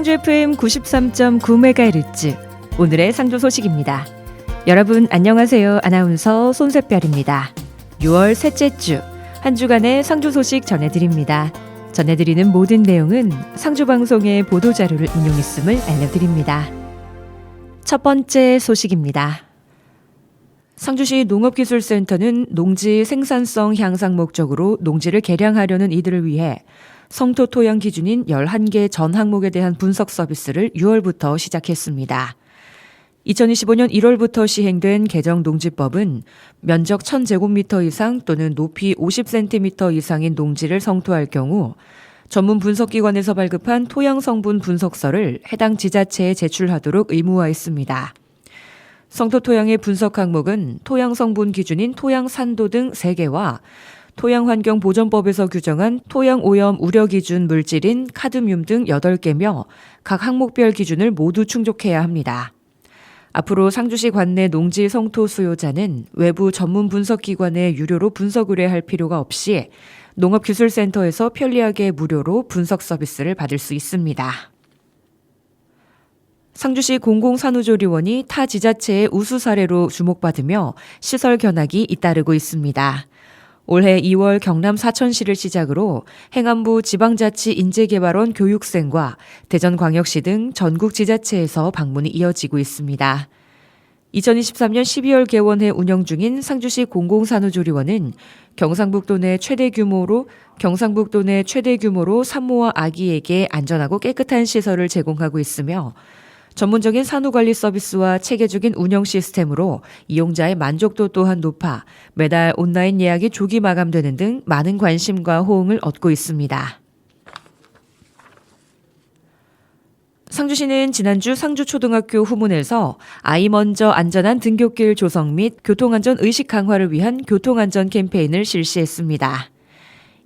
상주 FM 93.9MHz 오늘의 상주 소식입니다. 여러분 안녕하세요. 아나운서 손샛별입니다. 6월 셋째 주 한 주간의 상주 소식 전해드립니다. 전해드리는 모든 내용은 상주방송의 보도자료를 인용했음을 알려드립니다. 첫 번째 소식입니다. 상주시 농업기술센터는 농지 생산성 향상 목적으로 농지를 개량하려는 이들을 위해 성토 토양 기준인 11개 전 항목에 대한 분석 서비스를 6월부터 시작했습니다. 2025년 1월부터 시행된 개정농지법은 면적 1000제곱미터 이상 또는 높이 50cm 이상인 농지를 성토할 경우 전문 분석기관에서 발급한 토양 성분 분석서를 해당 지자체에 제출하도록 의무화했습니다. 성토 토양의 분석 항목은 토양 성분 기준인 토양 산도 등 3개와 토양환경보전법에서 규정한 토양 오염 우려 기준 물질인 카드뮴 등 8개며 각 항목별 기준을 모두 충족해야 합니다. 앞으로 상주시 관내 농지 성토 수요자는 외부 전문 분석기관에 유료로 분석 의뢰할 필요가 없이 농업기술센터에서 편리하게 무료로 분석 서비스를 받을 수 있습니다. 상주시 공공산후조리원이 타 지자체의 우수 사례로 주목받으며 시설 견학이 잇따르고 있습니다. 올해 2월 경남 사천시를 시작으로 행안부 지방자치인재개발원 교육생과 대전광역시 등 전국 지자체에서 방문이 이어지고 있습니다. 2023년 12월 개원해 운영 중인 상주시 공공산후조리원은 경상북도 내 최대 규모로 산모와 아기에게 안전하고 깨끗한 시설을 제공하고 있으며 전문적인 산후관리 서비스와 체계적인 운영 시스템으로 이용자의 만족도 또한 높아 매달 온라인 예약이 조기 마감되는 등 많은 관심과 호응을 얻고 있습니다. 상주시는 지난주 상주초등학교 후문에서 아이 먼저 안전한 등굣길 조성 및 교통안전 의식 강화를 위한 교통안전 캠페인을 실시했습니다.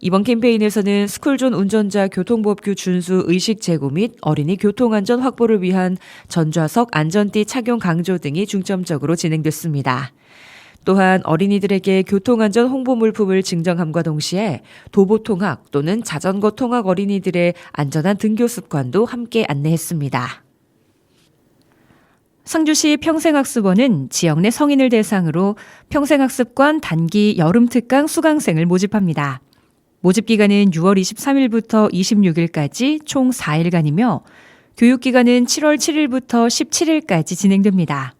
이번 캠페인에서는 스쿨존 운전자 교통법규 준수 의식 제고 및 어린이 교통안전 확보를 위한 전좌석 안전띠 착용 강조 등이 중점적으로 진행됐습니다. 또한 어린이들에게 교통안전 홍보 물품을 증정함과 동시에 도보통학 또는 자전거 통학 어린이들의 안전한 등교 습관도 함께 안내했습니다. 상주시 평생학습원은 지역 내 성인을 대상으로 평생학습관 단기 여름특강 수강생을 모집합니다. 모집기간은 6월 23일부터 26일까지 총 4일간이며 교육기간은 7월 7일부터 17일까지 진행됩니다.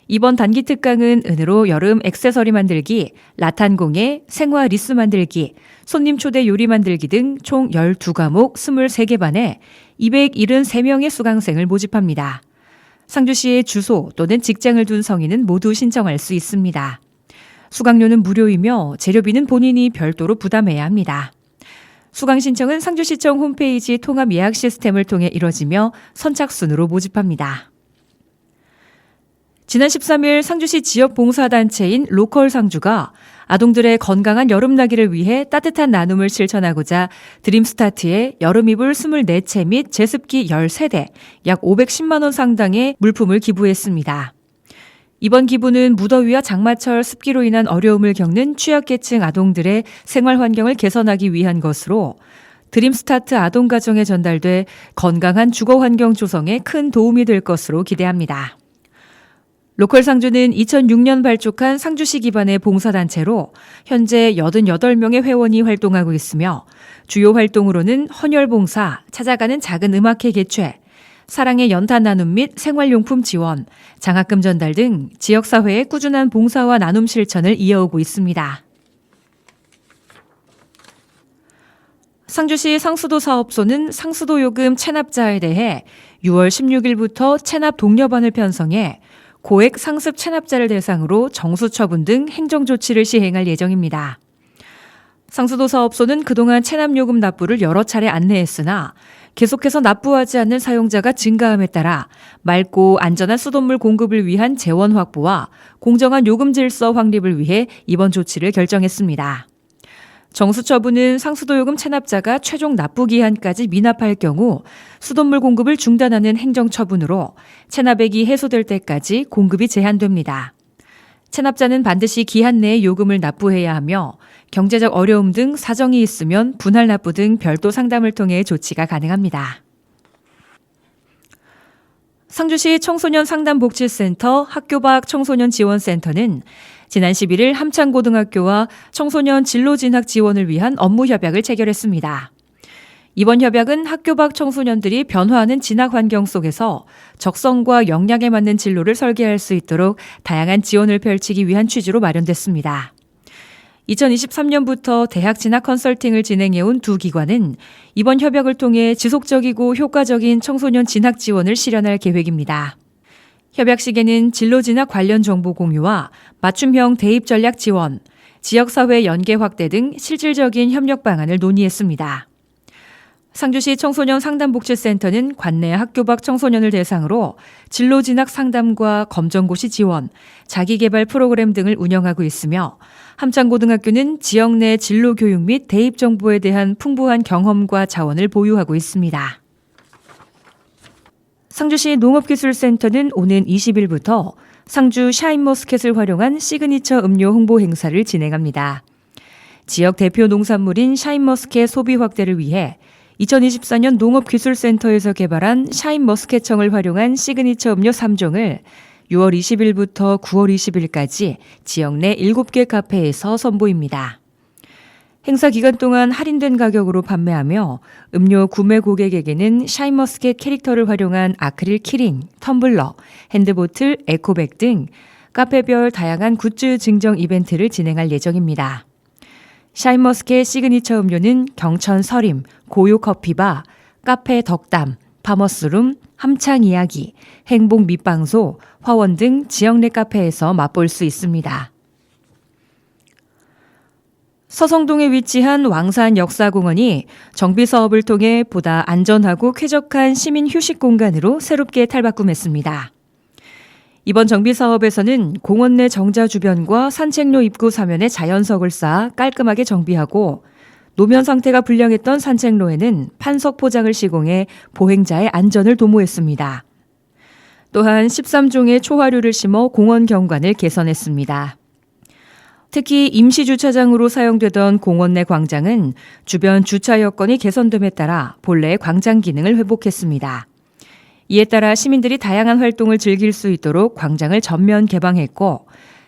이번 단기 특강은 은으로 여름 액세서리 만들기, 라탄공예, 생화 리스 만들기, 손님 초대 요리 만들기 등 총 12과목 23개 반에 273명의 수강생을 모집합니다. 상주시의 주소 또는 직장을 둔 성인은 모두 신청할 수 있습니다. 수강료는 무료이며 재료비는 본인이 별도로 부담해야 합니다. 수강 신청은 상주시청 홈페이지 통합 예약 시스템을 통해 이뤄지며 선착순으로 모집합니다. 지난 13일 상주시 지역 봉사단체인 로컬 상주가 아동들의 건강한 여름나기를 위해 따뜻한 나눔을 실천하고자 드림스타트에 여름이불 24채 및 제습기 13대, 약 510만 원 상당의 물품을 기부했습니다. 이번 기부는 무더위와 장마철 습기로 인한 어려움을 겪는 취약계층 아동들의 생활 환경을 개선하기 위한 것으로 드림스타트 아동가정에 전달돼 건강한 주거 환경 조성에 큰 도움이 될 것으로 기대합니다. 로컬 상주는 2006년 발족한 상주시 기반의 봉사단체로 현재 88명의 회원이 활동하고 있으며 주요 활동으로는 헌혈봉사, 찾아가는 작은 음악회 개최, 사랑의 연탄 나눔 및 생활용품 지원, 장학금 전달 등 지역사회의 꾸준한 봉사와 나눔 실천을 이어오고 있습니다. 상주시 상수도 사업소는 상수도 요금 체납자에 대해 6월 16일부터 체납 독려반을 편성해 고액 상습 체납자를 대상으로 정수 처분 등 행정조치를 시행할 예정입니다. 상수도 사업소는 그동안 체납요금 납부를 여러 차례 안내했으나 계속해서 납부하지 않는 사용자가 증가함에 따라 맑고 안전한 수돗물 공급을 위한 재원 확보와 공정한 요금 질서 확립을 위해 이번 조치를 결정했습니다. 정수처분은 상수도요금 체납자가 최종 납부 기한까지 미납할 경우 수돗물 공급을 중단하는 행정처분으로 체납액이 해소될 때까지 공급이 제한됩니다. 체납자는 반드시 기한 내에 요금을 납부해야 하며 경제적 어려움 등 사정이 있으면 분할 납부 등 별도 상담을 통해 조치가 가능합니다. 상주시 청소년 상담복지센터 학교 밖 청소년 지원센터는 지난 11일 함창고등학교와 청소년 진로 진학 지원을 위한 업무 협약을 체결했습니다. 이번 협약은 학교 밖 청소년들이 변화하는 진학 환경 속에서 적성과 역량에 맞는 진로를 설계할 수 있도록 다양한 지원을 펼치기 위한 취지로 마련됐습니다. 2023년부터 대학 진학 컨설팅을 진행해온 두 기관은 이번 협약을 통해 지속적이고 효과적인 청소년 진학 지원을 실현할 계획입니다. 협약 시에는 진로 진학 관련 정보 공유와 맞춤형 대입 전략 지원, 지역사회 연계 확대 등 실질적인 협력 방안을 논의했습니다. 상주시 청소년 상담복지센터는 관내 학교 밖 청소년을 대상으로 진로 진학 상담과 검정고시 지원, 자기개발 프로그램 등을 운영하고 있으며 함창고등학교는 지역 내 진로 교육 및 대입 정보에 대한 풍부한 경험과 자원을 보유하고 있습니다. 상주시 농업기술센터는 오는 20일부터 상주 샤인머스켓을 활용한 시그니처 음료 홍보 행사를 진행합니다. 지역 대표 농산물인 샤인머스켓 소비 확대를 위해 2024년 농업기술센터에서 개발한 샤인머스켓청을 활용한 시그니처 음료 3종을 6월 20일부터 9월 20일까지 지역 내 7개 카페에서 선보입니다. 행사 기간 동안 할인된 가격으로 판매하며 음료 구매 고객에게는 샤인머스켓 캐릭터를 활용한 아크릴 키링, 텀블러, 핸드보틀, 에코백 등 카페별 다양한 굿즈 증정 이벤트를 진행할 예정입니다. 샤인머스켓 시그니처 음료는 경천 서림, 고요커피바, 카페 덕담, 파머스룸, 함창이야기, 행복 밑방소, 화원 등 지역 내 카페에서 맛볼 수 있습니다. 서성동에 위치한 왕산 역사공원이 정비사업을 통해 보다 안전하고 쾌적한 시민 휴식 공간으로 새롭게 탈바꿈했습니다. 이번 정비사업에서는 공원 내 정자 주변과 산책로 입구 사면에 자연석을 쌓아 깔끔하게 정비하고 노면 상태가 불량했던 산책로에는 판석 포장을 시공해 보행자의 안전을 도모했습니다. 또한 13종의 초화류를 심어 공원 경관을 개선했습니다. 특히 임시주차장으로 사용되던 공원 내 광장은 주변 주차 여건이 개선됨에 따라 본래의 광장 기능을 회복했습니다. 이에 따라 시민들이 다양한 활동을 즐길 수 있도록 광장을 전면 개방했고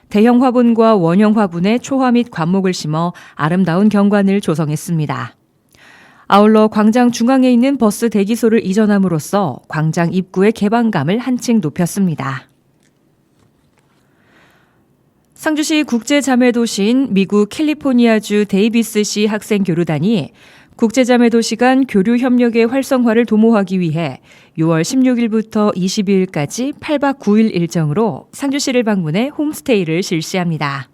대형 화분과 원형 화분에 초화 및 관목을 심어 아름다운 경관을 조성했습니다. 아울러 광장 중앙에 있는 버스 대기소를 이전함으로써 광장 입구의 개방감을 한층 높였습니다. 상주시 국제자매도시인 미국 캘리포니아주 데이비스시 학생교류단이 국제자매도시 간 교류 협력의 활성화를 도모하기 위해 6월 16일부터 22일까지 8박 9일 일정으로 상주시를 방문해 홈스테이를 실시합니다.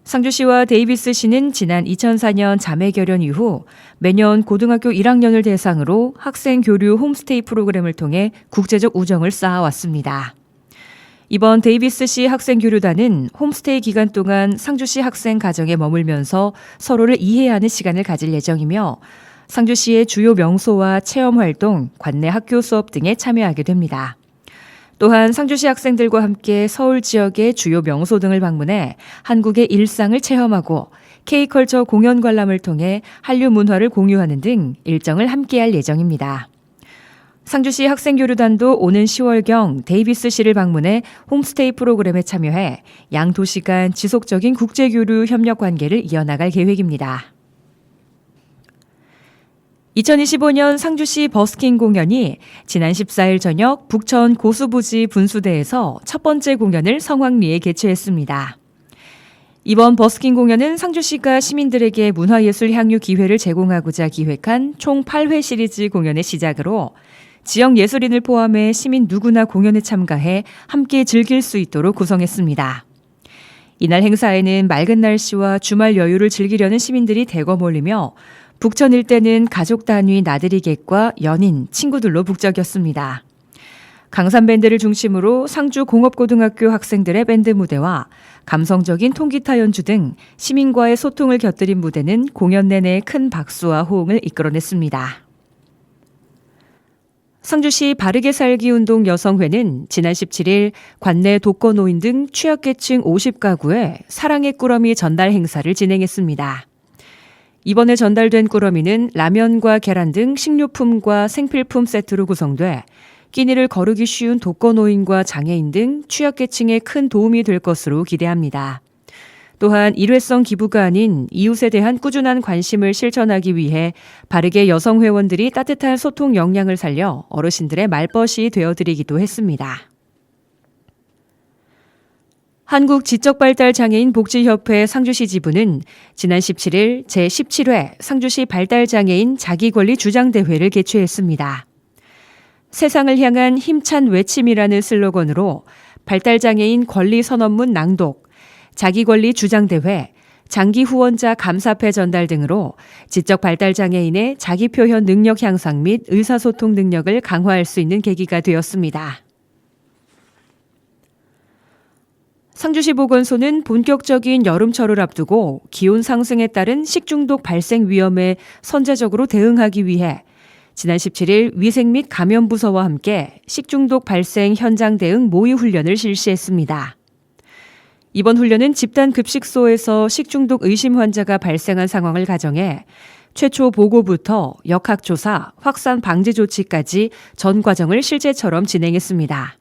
상주시와 데이비스시는 지난 2004년 자매 결연 이후 매년 고등학교 1학년을 대상으로 학생 교류 홈스테이 프로그램을 통해 국제적 우정을 쌓아왔습니다. 이번 데이비스시 학생교류단은 홈스테이 기간 동안 상주시 학생 가정에 머물면서 서로를 이해하는 시간을 가질 예정이며 상주시의 주요 명소와 체험활동, 관내 학교 수업 등에 참여하게 됩니다. 또한 상주시 학생들과 함께 서울 지역의 주요 명소 등을 방문해 한국의 일상을 체험하고 K컬처 공연 관람을 통해 한류 문화를 공유하는 등 일정을 함께할 예정입니다. 상주시 학생교류단도 오는 10월경 데이비스시를 방문해 홈스테이 프로그램에 참여해 양 도시 간 지속적인 국제교류 협력 관계를 이어나갈 계획입니다. 2025년 상주시 버스킹 공연이 지난 14일 저녁 북천 고수부지 분수대에서 첫 번째 공연을 성황리에 개최했습니다. 이번 버스킹 공연은 상주시가 시민들에게 문화예술 향유 기회를 제공하고자 기획한 총 8회 시리즈 공연의 시작으로 지역 예술인을 포함해 시민 누구나 공연에 참가해 함께 즐길 수 있도록 구성했습니다. 이날 행사에는 맑은 날씨와 주말 여유를 즐기려는 시민들이 대거 몰리며 북천 일대는 가족 단위 나들이 객과 연인, 친구들로 북적였습니다. 강산밴드를 중심으로 상주 공업고등학교 학생들의 밴드 무대와 감성적인 통기타 연주 등 시민과의 소통을 곁들인 무대는 공연 내내 큰 박수와 호응을 이끌어냈습니다. 상주시 바르게 살기 운동 여성회는 지난 17일 관내 독거노인 등 취약계층 50가구에 사랑의 꾸러미 전달 행사를 진행했습니다. 이번에 전달된 꾸러미는 라면과 계란 등 식료품과 생필품 세트로 구성돼 끼니를 거르기 쉬운 독거노인과 장애인 등 취약계층에 큰 도움이 될 것으로 기대합니다. 또한 일회성 기부가 아닌 이웃에 대한 꾸준한 관심을 실천하기 위해 바르게 여성 회원들이 따뜻한 소통 역량을 살려 어르신들의 말벗이 되어드리기도 했습니다. 한국지적발달장애인 복지협회 상주시 지부는 지난 17일 제17회 상주시 발달장애인 자기권리 주장대회를 개최했습니다. 세상을 향한 힘찬 외침이라는 슬로건으로 발달장애인 권리선언문 낭독, 자기권리 주장대회, 장기 후원자 감사패 전달 등으로 지적 발달장애인의 자기표현 능력 향상 및 의사소통 능력을 강화할 수 있는 계기가 되었습니다. 상주시 보건소는 본격적인 여름철을 앞두고 기온 상승에 따른 식중독 발생 위험에 선제적으로 대응하기 위해 지난 17일 위생 및 감염부서와 함께 식중독 발생 현장 대응 모의 훈련을 실시했습니다. 이번 훈련은 집단급식소에서 식중독 의심 환자가 발생한 상황을 가정해 최초 보고부터 역학조사, 확산 방지 조치까지 전 과정을 실제처럼 진행했습니다.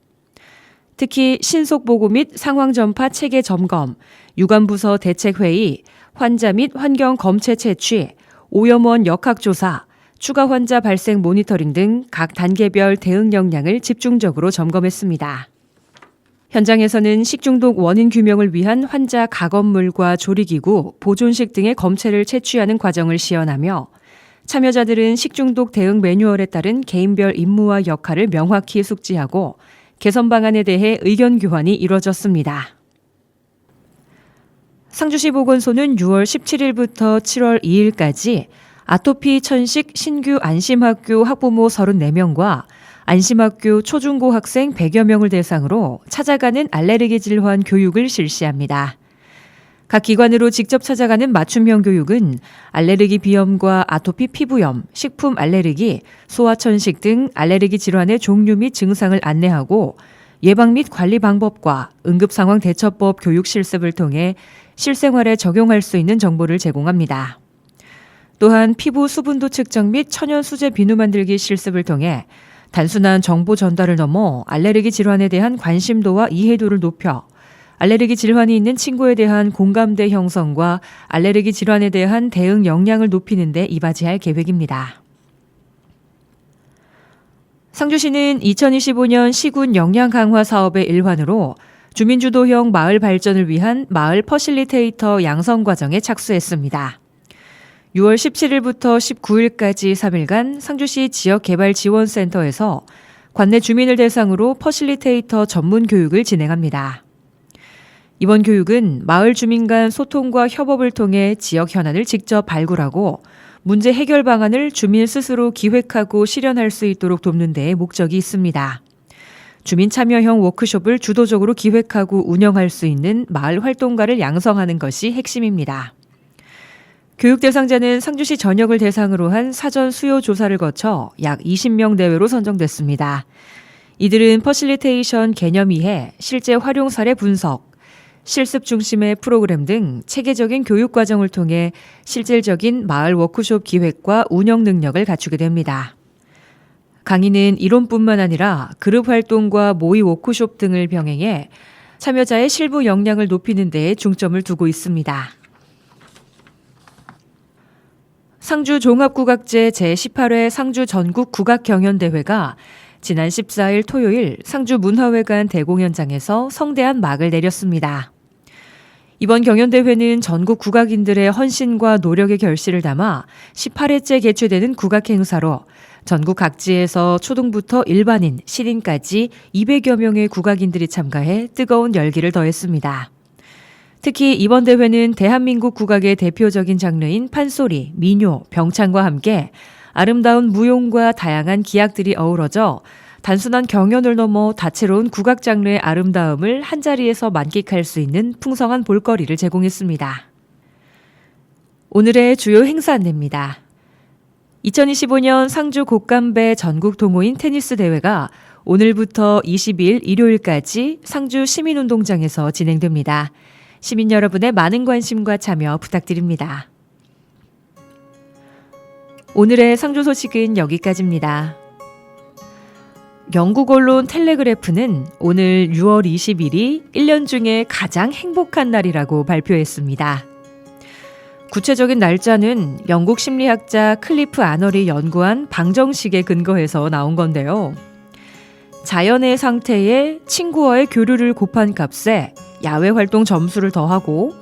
특히 신속보고 및 상황전파 체계 점검, 유관부서 대책회의, 환자 및 환경 검체 채취, 오염원 역학조사, 추가 환자 발생 모니터링 등 각 단계별 대응 역량을 집중적으로 점검했습니다. 현장에서는 식중독 원인 규명을 위한 환자 가건물과 조리기구, 보존식 등의 검체를 채취하는 과정을 시연하며 참여자들은 식중독 대응 매뉴얼에 따른 개인별 임무와 역할을 명확히 숙지하고 개선 방안에 대해 의견 교환이 이뤄졌습니다. 상주시 보건소는 6월 17일부터 7월 2일까지 아토피 천식 신규 안심학교 학부모 34명과 안심학교 초중고 학생 100여 명을 대상으로 찾아가는 알레르기 질환 교육을 실시합니다. 각 기관으로 직접 찾아가는 맞춤형 교육은 알레르기 비염과 아토피 피부염, 식품 알레르기, 소화천식 등 알레르기 질환의 종류 및 증상을 안내하고 예방 및 관리 방법과 응급상황 대처법 교육 실습을 통해 실생활에 적용할 수 있는 정보를 제공합니다. 또한 피부 수분도 측정 및 천연 수제 비누 만들기 실습을 통해 단순한 정보 전달을 넘어 알레르기 질환에 대한 관심도와 이해도를 높여 알레르기 질환이 있는 친구에 대한 공감대 형성과 알레르기 질환에 대한 대응 역량을 높이는 데 이바지할 계획입니다. 상주시는 2025년 시군 역량 강화 사업의 일환으로 주민주도형 마을 발전을 위한 마을 퍼실리테이터 양성 과정에 착수했습니다. 6월 17일부터 19일까지 3일간 상주시 지역개발지원센터에서 관내 주민을 대상으로 퍼실리테이터 전문 교육을 진행합니다. 이번 교육은 마을 주민 간 소통과 협업을 통해 지역 현안을 직접 발굴하고 문제 해결 방안을 주민 스스로 기획하고 실현할 수 있도록 돕는 데에 목적이 있습니다. 주민 참여형 워크숍을 주도적으로 기획하고 운영할 수 있는 마을 활동가를 양성하는 것이 핵심입니다. 교육 대상자는 상주시 전역을 대상으로 한 사전 수요 조사를 거쳐 약 20명 내외로 선정됐습니다. 이들은 퍼실리테이션 개념 이해, 실제 활용 사례 분석, 실습 중심의 프로그램 등 체계적인 교육 과정을 통해 실질적인 마을 워크숍 기획과 운영 능력을 갖추게 됩니다. 강의는 이론뿐만 아니라 그룹 활동과 모의 워크숍 등을 병행해 참여자의 실무 역량을 높이는 데에 중점을 두고 있습니다. 상주 종합국악제 제18회 상주 전국 국악경연대회가 지난 14일 토요일 상주 문화회관 대공연장에서 성대한 막을 내렸습니다. 이번 경연대회는 전국 국악인들의 헌신과 노력의 결실을 담아 18회째 개최되는 국악행사로 전국 각지에서 초등부터 일반인, 신인까지 200여 명의 국악인들이 참가해 뜨거운 열기를 더했습니다. 특히 이번 대회는 대한민국 국악의 대표적인 장르인 판소리, 민요, 병창과 함께 아름다운 무용과 다양한 기악들이 어우러져 단순한 경연을 넘어 다채로운 국악 장르의 아름다움을 한자리에서 만끽할 수 있는 풍성한 볼거리를 제공했습니다. 오늘의 주요 행사 안내입니다. 2025년 상주 곶감배 전국 동호인 테니스 대회가 오늘부터 22일 일요일까지 상주 시민운동장에서 진행됩니다. 시민 여러분의 많은 관심과 참여 부탁드립니다. 오늘의 상주 소식은 여기까지입니다. 영국 언론 텔레그래프는 오늘 6월 20일이 1년 중에 가장 행복한 날이라고 발표했습니다. 구체적인 날짜는 영국 심리학자 클리프 아널이 연구한 방정식에 근거해서 나온 건데요. 자연의 상태에 친구와의 교류를 곱한 값에 야외 활동 점수를 더하고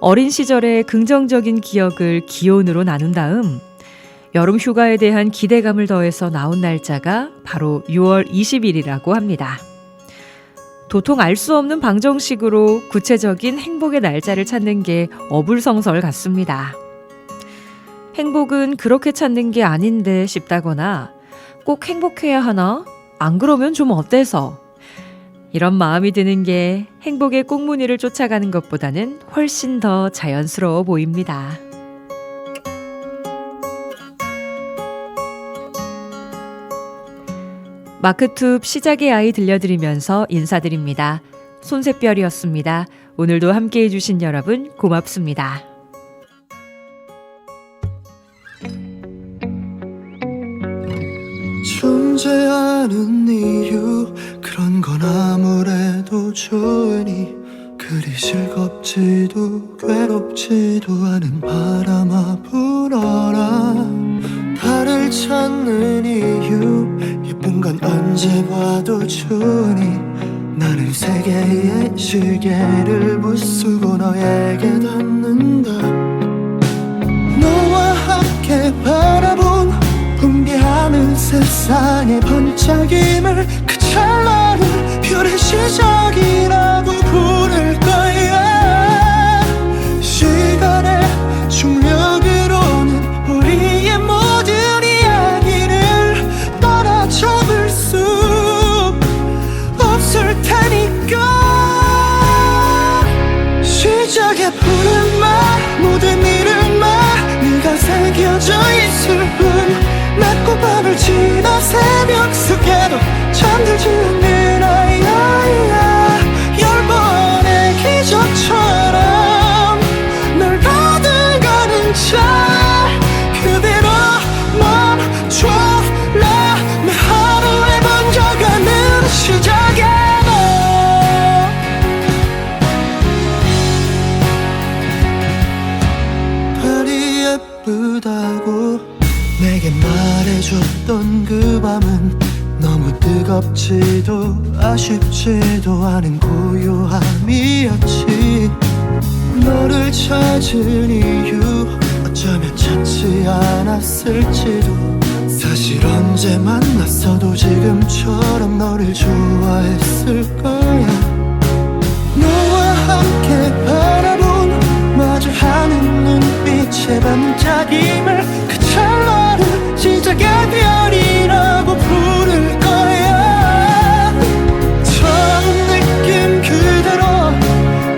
어린 시절의 긍정적인 기억을 기온으로 나눈 다음 여름 휴가에 대한 기대감을 더해서 나온 날짜가 바로 6월 20일이라고 합니다. 도통 알 수 없는 방정식으로 구체적인 행복의 날짜를 찾는 게 어불성설 같습니다. 행복은 그렇게 찾는 게 아닌데 싶다거나 꼭 행복해야 하나? 안 그러면 좀 어때서? 이런 마음이 드는 게 행복의 꽁무니를 쫓아가는 것보다는 훨씬 더 자연스러워 보입니다. 마크툽 시작의 아이 들려드리면서 인사드립니다. 손새별이었습니다. 오늘도 함께해 주신 여러분 고맙습니다. 존재하는 이유 그런 건 아무래도 좋으니 그리 즐겁지도 괴롭지도 않은 바람아 불어라. 달을 찾는 이유 예쁜 건 언제 봐도 좋으니 나는 세 개의 시계를 부수고 너에게 닿는다. 너와 함께 바라본 붕괴하는 세상의 번쩍임을 그 찰나를 별의 시작이라고 부를 거야. 시간의 중력으로는 우리의 모든 이야기를 따라잡을 수 없을 테니까. 시작의 푸른 말 모든 이름만 네가 새겨져 있을 뿐 낮고 밤을 지나 새벽 속에도 잠들지 않는 아이야. 10번의 기적처럼 널 가득하는 차 그대로 멈춰라. 내 하루에 번져가는 시작에 너 별이 예쁘다고 내게 말해줬던 그 밤은 너무 뜨겁지도 아쉽지도 않은 고요함이었지. 너를 찾은 이유 어쩌면 찾지 않았을지도. 사실 언제 만났어도 지금처럼 너를 좋아했을 거야. 너와 함께 바라본 마주하는 눈빛의 반짝임을 그 찰나를 시작의 별이라고 부를 거야. 처음 느낀 그대로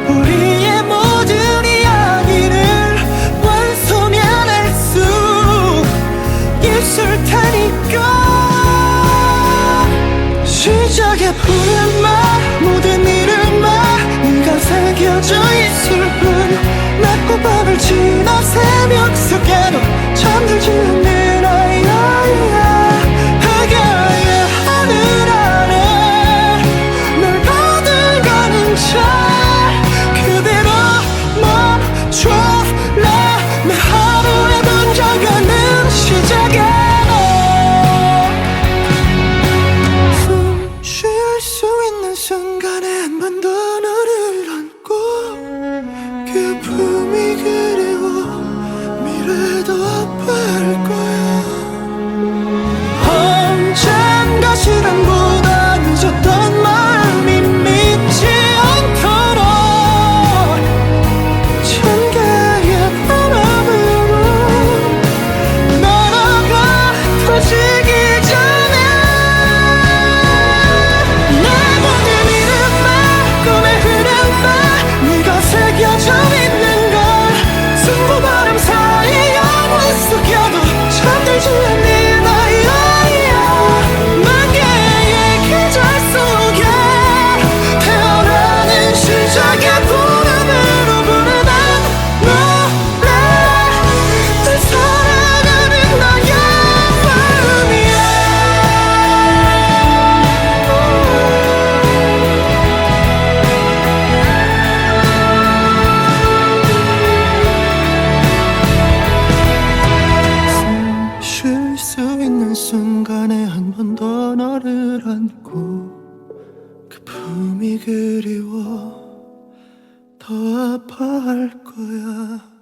우리의 모든 이야기를 완성해낼 수 있을 테니까. 시작의 푸른 말 모든 이름만 네가 새겨져 있을 뿐 낮고 밤을 지나 새벽 속에도 잠들지 않는 아이야. 백야의 하늘 아래 널 가득하는 차 그대로 멈춰라. 내 하루에 번져가는 시작에 너 숨 쉴 수 있는 순간에 한 번 더 너를 안고 그 품이 그리워 미래도 아파할 거야. 언젠가 시간보다 늦었던 마음이 믿지 않도록 천 개의 바람으로 날아가 터지기 전에 내 모든 이름만 꿈에 흐른다. 네가 새겨져 있는 걸 승부바람 사이 영원 그 품이 그리워 더 아파할 거야.